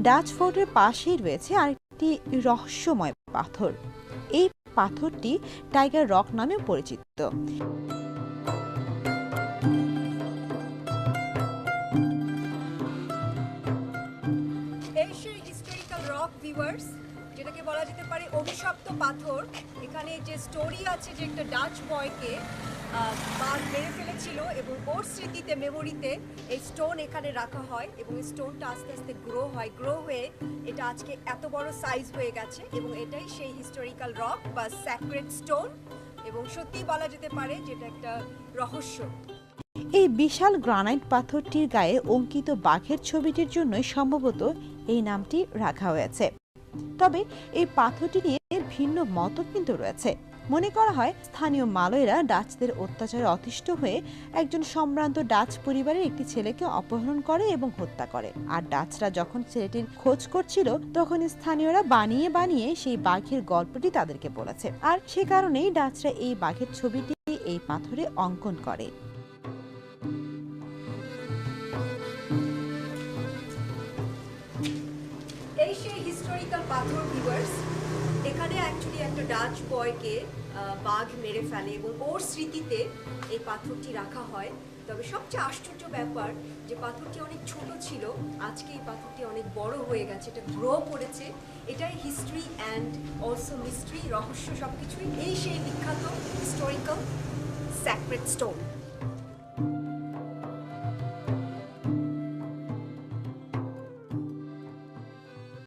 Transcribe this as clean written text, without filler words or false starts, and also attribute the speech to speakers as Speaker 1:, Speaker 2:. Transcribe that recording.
Speaker 1: Dutch ফোর্টের পাশেই রয়েছে আরেকটি রহস্যময় পাথর। এই পাথরটি টাইগার রক নামেও পরিচিত।
Speaker 2: এশিয়ার হিস্টোরিক্যাল রক ভিউয়ার্স, যেটাকে বলা যেতে পারে অভিশপ্ত পাথর। এখানে যে স্টোরি আছে যে একটা ডাচ বয়কে বাঘ মেরে ফেলেছিল এবং ওর স্মৃতিতে মেমোরিতে এই স্টোন এখানে রাখা হয় এবং এই স্টোনটা আস্তে আস্তে গ্রো হয়ে এটা আজকে এত বড় সাইজ হয়ে গেছে এবং এটাই সেই হিস্টোরিক্যাল রক বা স্যাক্রেড স্টোন এবং সত্যি বলা যেতে পারে যেটা একটা রহস্য।
Speaker 1: এই বিশাল গ্রানাইট পাথরটির গায়ে অঙ্কিত বাঘের ছবিটির জন্যই সম্ভবত এই নামটি রাখা হয়েছে। তবে এই পাথরটি নিয়ে ভিন্ন মত কিন্তু রয়েছে। মনে করা হয় স্থানীয় মালয়রা ডাচদের অত্যাচারে অতিষ্ঠ হয়ে একজন সম্ভ্রান্ত ডাচ পরিবারের একটি ছেলেকে অপহরণ করে এবং হত্যা করে। আর ডাচরা যখন ছেলেটির খোঁজ করছিল তখন স্থানীয়রা বানিয়ে বানিয়ে সেই বাঘের গল্পটি তাদেরকে বলেছে। আর সে কারণেই ডাচরা এই বাঘের ছবিটি এই পাথরে অঙ্কন করে।
Speaker 2: এই সেই হিস্টোরিক্যাল পাথর ভিউয়ার্স, এখানে অ্যাকচুয়ালি একটা ডাচ বয়কে বাঘ মেরে ফেলে এবং ওর স্মৃতিতে এই পাথরটি রাখা হয়। তবে সবচেয়ে আশ্চর্য ব্যাপার যে পাথরটি অনেক ছোট ছিল, আজকে এই পাথরটি অনেক বড় হয়ে গেছে, এটা গ্রো করেছে। এটাই হিস্ট্রি অ্যান্ড অলসো মিস্ট্রি, রহস্য সবকিছুই এই সেই বিখ্যাত হিস্টোরিক্যাল স্যাক্রেড স্টোন।